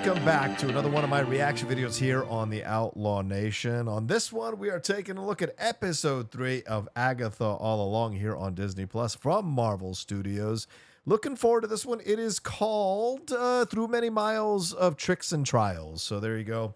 welcome back to another one of my reaction videos here on the Outlaw Nation. On this one, we are taking a look at episode 3 of Agatha All Along here on Disney Plus from Marvel Studios. Looking forward to this one. It is called Through Many Miles of Tricks and Trials. So there you go.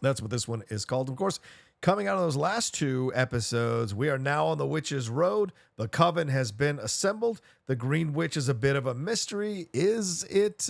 That's what this one is called. Of course, coming out of those last 2 episodes, we are now on the Witch's Road. The coven has been assembled. The Green Witch is a bit of a mystery. Is it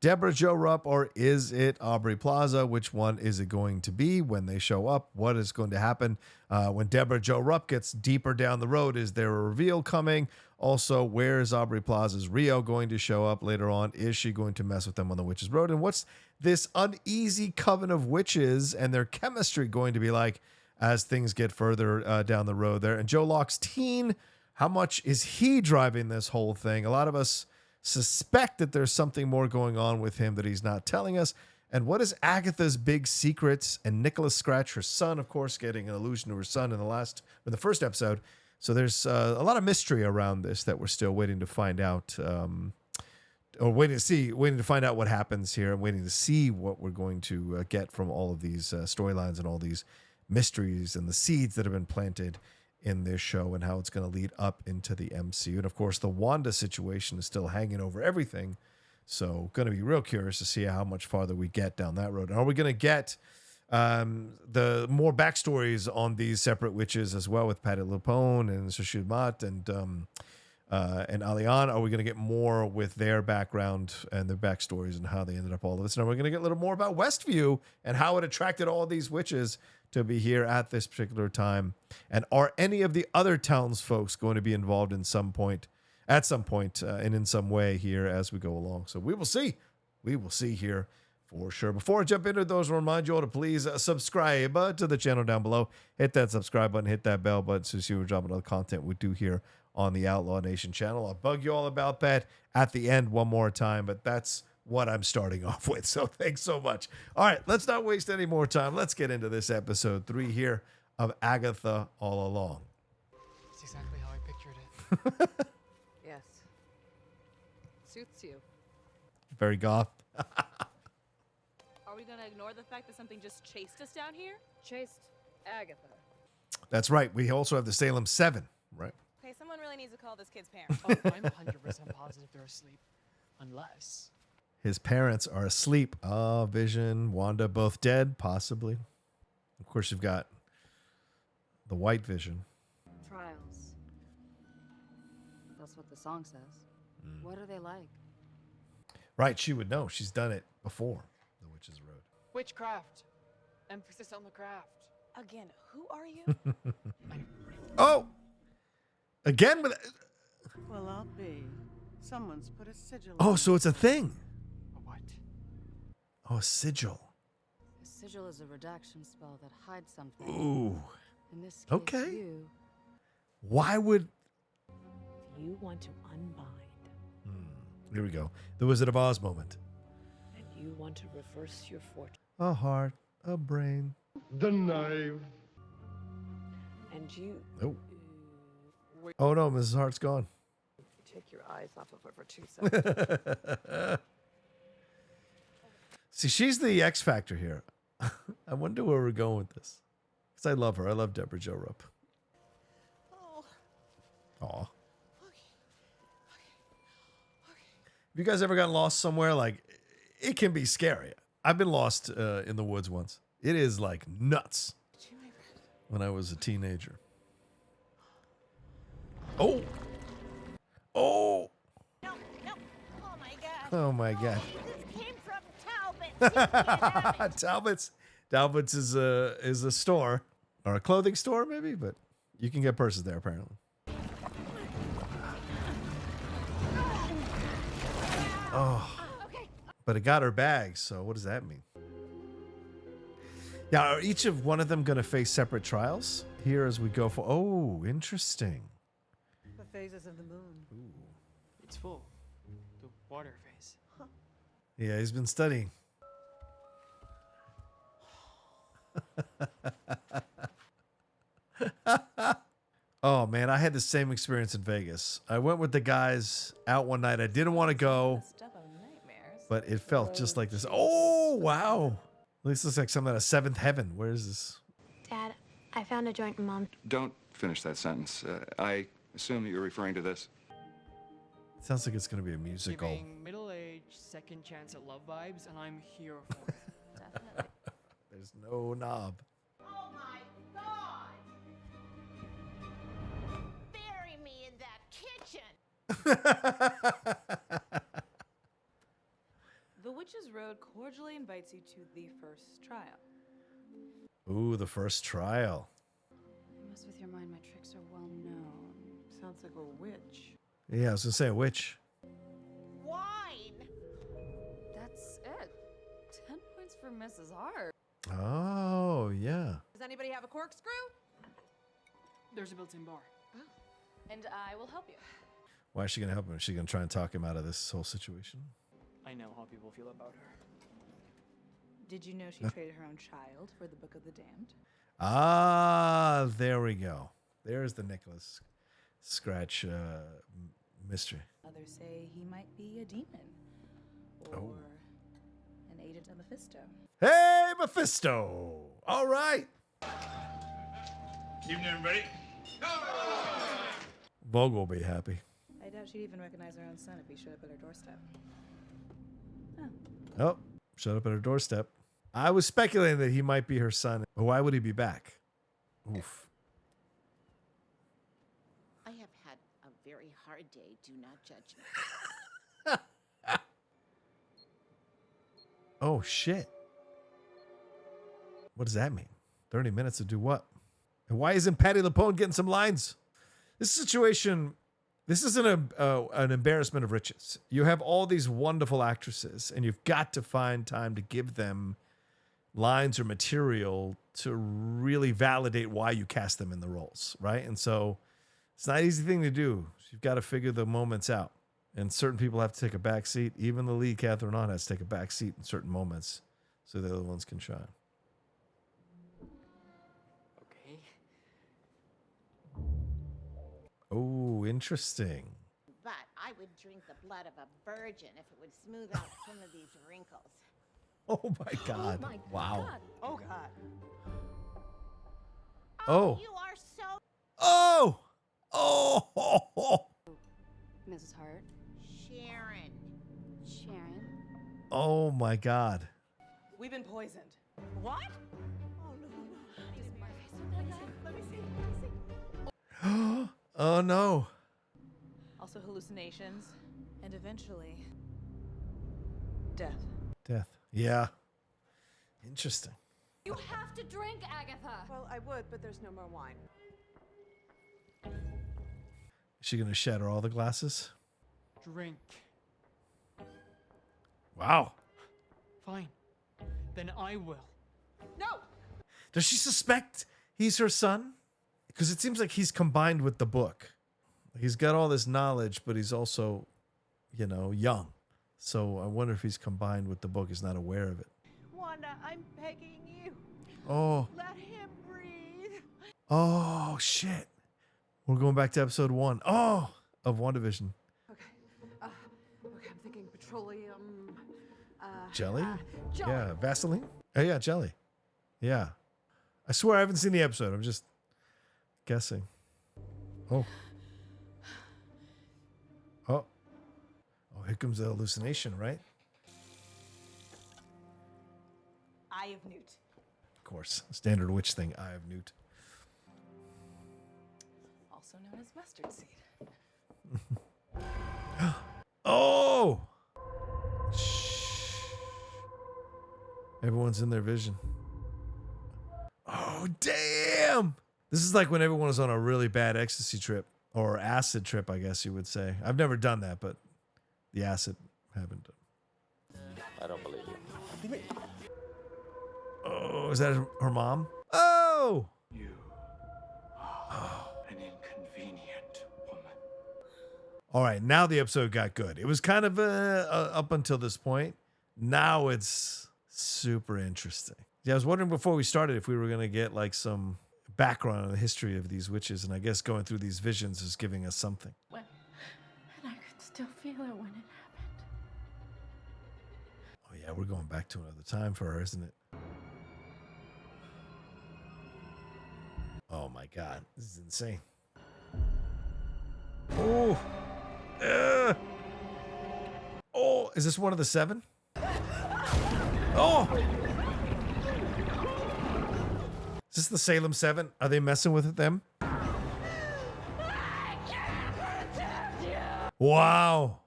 Debra Jo Rupp or is it Aubrey Plaza? Which one is it going to be when they show up? What is going to happen when Debra Jo Rupp gets deeper down the road? Is there a reveal coming? Also, where is Aubrey Plaza's Rio going to show up later on? Is she going to mess with them on the Witch's Road? And what's this uneasy coven of witches and their chemistry going to be like as things get further down the road there? And Joe Locke's teen, how much is he driving this whole thing? A lot of us suspect that there's something more going on with him that he's not telling us. And what is Agatha's big secrets? And Nicholas Scratch, her son, of course, getting an allusion to her son in the first episode. So there's a lot of mystery around this that we're still waiting to find out, or waiting to find out what happens here, and waiting to see what we're going to get from all of these storylines and all these mysteries and the seeds that have been planted in this show and how it's going to lead up into the MCU. And of course, the Wanda situation is still hanging over everything. So going to be real curious to see how much farther we get down that road. And are we going to get the more backstories on these separate witches as well with Patti Lupone and Sasheer Zamata and Alian? Are we going to get more with their background and their backstories and how they ended up all of this? And are we going to get a little more about Westview and how it attracted all these witches to be here at this particular time? And are any of the other townsfolk going to be involved at some point, and in some way here as we go along? So we will see. We will see here for sure. Before I jump into those, I'll remind you all to please subscribe to the channel down below. Hit that subscribe button, hit that bell button so you see we're dropping all the content we do here on the Outlaw Nation channel. I'll bug you all about that at the end one more time, but that's what I'm starting off with. So thanks so much. All right, let's not waste any more time. Let's get into this episode 3 here of Agatha All Along. That's exactly how I pictured it. Yes. Suits you. Very goth. Are we gonna ignore the fact that something just chased us down here? Chased Agatha. That's right. We also have the Salem 7, right? Okay, someone really needs to call this kid's parents. Oh, I'm 100% positive they're asleep. Unless... His parents are asleep. Vision, Wanda, both dead, possibly. Of course, you've got the White Vision. Trials. That's what the song says. What are they like? Right, she would know. She's done it before, the Witch's Road. witchcraft. Emphasis on the craft. Again, who are you? Oh! Again with... Well, I'll be. Someone's put a sigil Oh, on so it's a thing. A what? Oh, a sigil. A sigil is a redaction spell that hides something. Ooh. In this case, Okay. you. Why would... You want to unbind, Here we go. The Wizard of Oz moment. and you want to reverse your fortune, A heart, a brain. The knife. and you Oh. Oh no, Mrs. Hart's gone. take your eyes off of her for 2 seconds. See, she's the X factor here. I wonder where we're going with this. Because I love her. I love Debra Jo Rupp. Oh, Aw. okay. Have you guys ever gotten lost somewhere? Like, it can be scary. I've been lost in the woods once. It is like nuts when I was a teenager. Oh. Oh. No, no. Oh my god. Oh my God. This came from Talbot. You can't have it. Talbot's is a store or a clothing store maybe, but you can get purses there apparently. Oh. Okay. But it got her bags, so what does that mean? Now, are each of one of them going to face separate trials here as we go for... Oh, interesting. the phases of the moon. It's full. The water phase. Yeah, he's been studying. Oh, man, I had the same experience in Vegas. I went with the guys out one night. I didn't want to go. Stuff of nightmares. but it felt just like this. Oh, wow. This looks like something out of Seventh Heaven. Where is this? Dad, I found a joint in Mom. Don't finish that sentence. I assume that you're referring to this. Sounds like it's going to be a musical. Giving middle-aged, second chance at love vibes, and I'm here for it. Definitely. There's no knob. Oh my God! Bury me in that kitchen! The Witch's Road cordially invites you to the first trial. Ooh, the first trial. I mess with your mind, my tricks are well known. Sounds like a witch. Yeah, I was going to say a witch. Wine! That's it. 10 points for Mrs. Hart. Oh, yeah. Does anybody have a corkscrew? There's a built-in bar. And I will help you. Why is she going to help him? Is she going to try and talk him out of this whole situation? I know how people feel about her. Did you know she traded her own child for the Book of the Damned? Ah, there we go. There's the Nicholas Scratch mystery. Others say he might be a demon. Or an agent of Mephisto. Hey, Mephisto. All right. Evening, everybody. Vogel will be happy. I doubt she'd even recognize her own son if he showed up at her doorstep. Oh, showed up at her doorstep. I was speculating that he might be her son. But why would he be back? Oof. I have had a very hard day. Do not judge me. Oh, shit. What does that mean? 30 minutes to do what? And why isn't Patti Lupone getting some lines? This situation, this isn't an embarrassment of riches. You have all these wonderful actresses, and you've got to find time to give them lines or material to really validate why you cast them in the roles, right? And so it's not an easy thing to do. You've got to figure the moments out. And certain people have to take a back seat. Even the lead, Kathryn Hahn, has to take a back seat in certain moments so the other ones can shine. Okay. Oh, interesting. But I would drink the blood of a virgin if it would smooth out some of these wrinkles. Oh my God. my wow. God. Oh, God. Oh. You are so... Oh. Oh. Mrs. Hart. Sharon. Sharon. Oh my God. We've been poisoned. What? Oh no. Also hallucinations. And eventually, death. Death. Yeah. Interesting. You have to drink, Agatha. Well, I would, but there's no more wine. Is she going to shatter all the glasses? Drink. Wow. Fine. Then I will. No! Does she suspect he's her son? Because it seems like he's combined with the book. He's got all this knowledge, but he's also, young. So I wonder if he's combined with the book. He's not aware of it. Wanda, I'm begging you. Oh. Let him breathe. Oh, shit. We're going back to episode 1. Oh, of WandaVision. Okay. Okay, I'm thinking petroleum. Jelly? Jelly. Yeah, Vaseline? Oh, yeah, jelly. Yeah. I swear I haven't seen the episode. I'm just guessing. Oh. Oh. Oh, here comes the hallucination, right? Eye of Newt. Of course. Standard witch thing. Eye of Newt. Also known as mustard seed. Oh! Shh. Everyone's in their vision. Oh, damn! This is like when everyone was on a really bad ecstasy trip, or acid trip, I guess you would say. I've never done that, but the acid happened. I don't believe you. Oh, is that her mom? Oh! You are an inconvenient woman. All right, now the episode got good. It was kind of up until this point. Now it's super interesting. Yeah, I was wondering before we started if we were going to get like some background on the history of these witches, and I guess going through these visions is giving us something. And I could still feel it when it Yeah, we're going back to another time for her, isn't it? Oh my God, this is insane. Oh, oh, is this one of the 7? Oh, is this the Salem 7? Are they messing with them? Wow.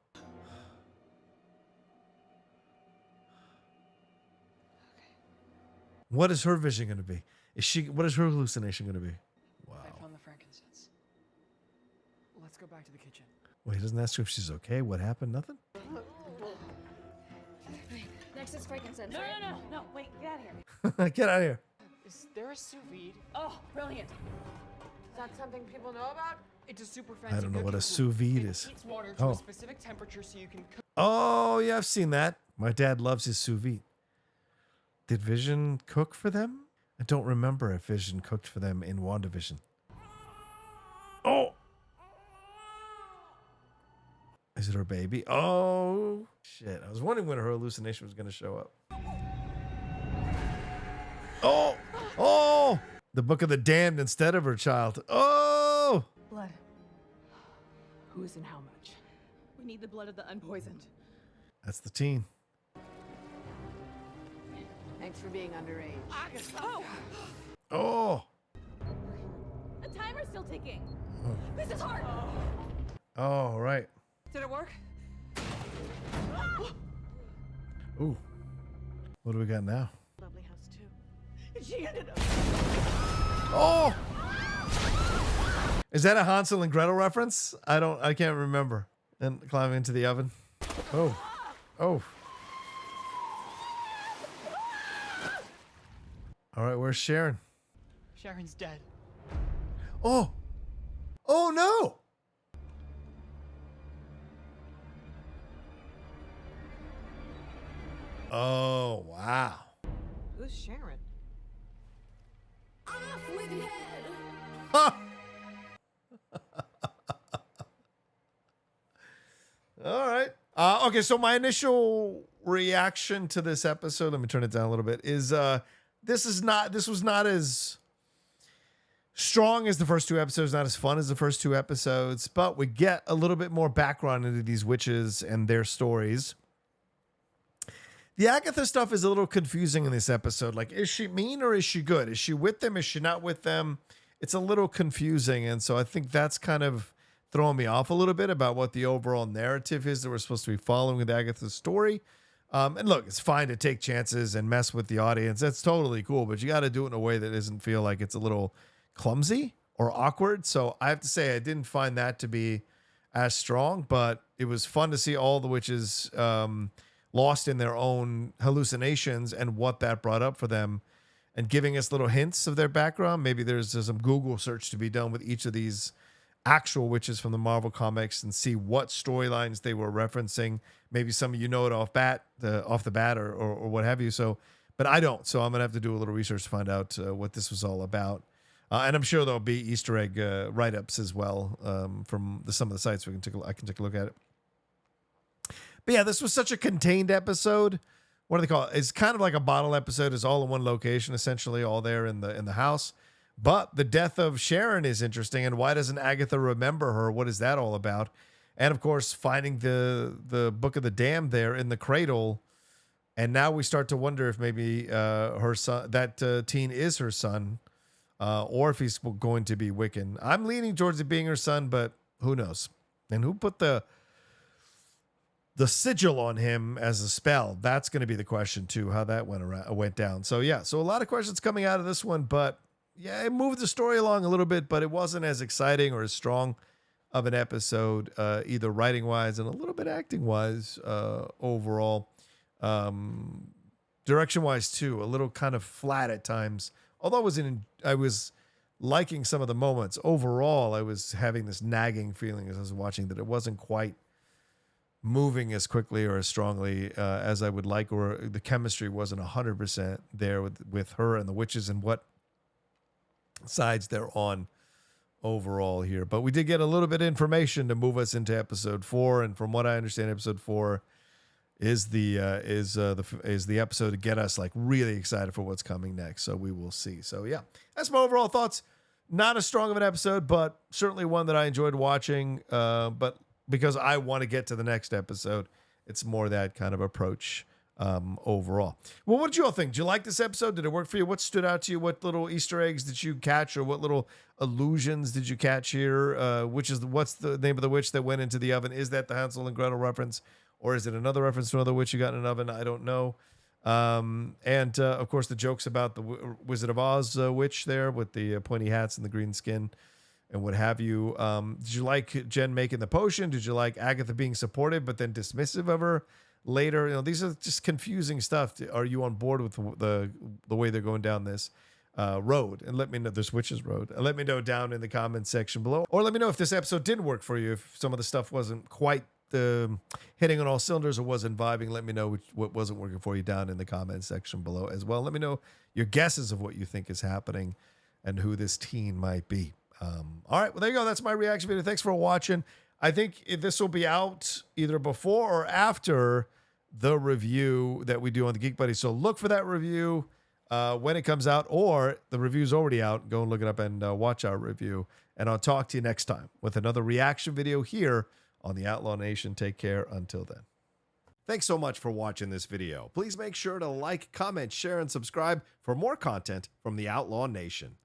What is her vision going to be? What is her hallucination going to be? Wow. I found the frankincense. Let's go back to the kitchen. Wait, he doesn't ask her if she's okay. What happened? Nothing? Next is frankincense. No, wait, get out of here. Get out of here. Is there a sous vide? Oh, brilliant. Is that something people know about? It's a super fancy I don't know what cooking a sous tool. vide It is. heats water to Oh. a specific temperature so you can cook. Oh, yeah, I've seen that. My dad loves his sous vide. Did Vision cook for them? I don't remember if Vision cooked for them in WandaVision. Oh! Is it her baby? Oh, shit. I was wondering when her hallucination was going to show up. Oh! Oh! The Book of the Damned instead of her child. Oh! Blood. Who is and how much? We need the blood of the unpoisoned. That's the teen. Thanks for being underage. Oh! Oh! The timer's still ticking. This is hard. Oh, right. Did it work? Ooh. What do we got now? Lovely house too. She ended up. Oh! Is that a Hansel and Gretel reference? I can't remember. And climbing into the oven. Oh. Oh. All right, where's Sharon? Sharon's dead. Oh. Oh no. Oh, wow. Who's Sharon? Huh. All right. Okay, so my initial reaction to this episode, let me turn it down a little bit, is this was not as strong as the first 2 episodes, not as fun as the first 2 episodes, but we get a little bit more background into these witches and their stories. The Agatha stuff is a little confusing in this episode. Like, is she mean or is she good? Is she with them? Is she not with them? It's a little confusing. And so I think that's kind of throwing me off a little bit about what the overall narrative is that we're supposed to be following with Agatha's story. And look, it's fine to take chances and mess with the audience. That's totally cool, but you got to do it in a way that doesn't feel like it's a little clumsy or awkward. So I have to say, I didn't find that to be as strong, but it was fun to see all the witches lost in their own hallucinations and what that brought up for them, and giving us little hints of their background. Maybe there's some Google search to be done with each of these actual witches from the Marvel comics and see what storylines they were referencing. Maybe some of you know it off the bat or what have you. So, but I don't. So I'm gonna have to do a little research to find out what this was all about. And I'm sure there'll be Easter egg write-ups as well from some of the sites. I can take a look at it. But yeah, this was such a contained episode. What do they call it? It's kind of like a bottle episode. It's all in one location, essentially, all there in the house. But the death of Sharon is interesting. And why doesn't Agatha remember her? What is that all about? And of course, finding the Book of the Damned there in the cradle. And now we start to wonder if maybe her son, that teen is her son, or if he's going to be Wiccan. I'm leaning towards it being her son, but who knows? And who put the sigil on him as a spell? That's going to be the question too, how that went down. So yeah, so a lot of questions coming out of this one, but yeah, it moved the story along a little bit, but it wasn't as exciting or as strong of an episode, either writing wise and a little bit acting wise, overall. Direction wise too, a little kind of flat at times. Although I was liking some of the moments. Overall, I was having this nagging feeling as I was watching that it wasn't quite moving as quickly or as strongly as I would like, or the chemistry wasn't 100% there with her and the witches and what sides they're on overall here. But we did get a little bit of information to move us into episode 4, and from what I understand, episode 4 is the episode to get us like really excited for what's coming next. So we will see. So yeah, that's my overall thoughts. Not as strong of an episode, but certainly one that I enjoyed watching. But because I want to get to the next episode, it's more that kind of approach overall. Well, what did you all think? Did you like this episode? Did it work for you? What stood out to you? What little Easter eggs did you catch, or what little allusions did you catch here? What's the name of the witch that went into the oven? Is that the Hansel and Gretel reference, or is it another reference to another witch you got in an oven? I don't know. And of course, the jokes about the Wizard of Oz witch there with the pointy hats and the green skin and what have you. Did you like Jen making the potion? Did you like Agatha being supportive but then dismissive of her later? You know, these are just confusing stuff. Are you on board with the way they're going down this road? And let me know, this witch's road. And let me know down in the comments section below. Or let me know if this episode didn't work for you, if some of the stuff wasn't quite hitting on all cylinders or wasn't vibing. Let me know what wasn't working for you down in the comments section below as well. Let me know your guesses of what you think is happening and who this teen might be. All right, well, there you go. That's my reaction video. Thanks for watching. I think this will be out either before or after the review that we do on the Geek Buddy. So look for that review when it comes out, or the review's already out. Go and look it up and watch our review. And I'll talk to you next time with another reaction video here on the Outlaw Nation. Take care until then. Thanks so much for watching this video. Please make sure to like, comment, share, and subscribe for more content from the Outlaw Nation.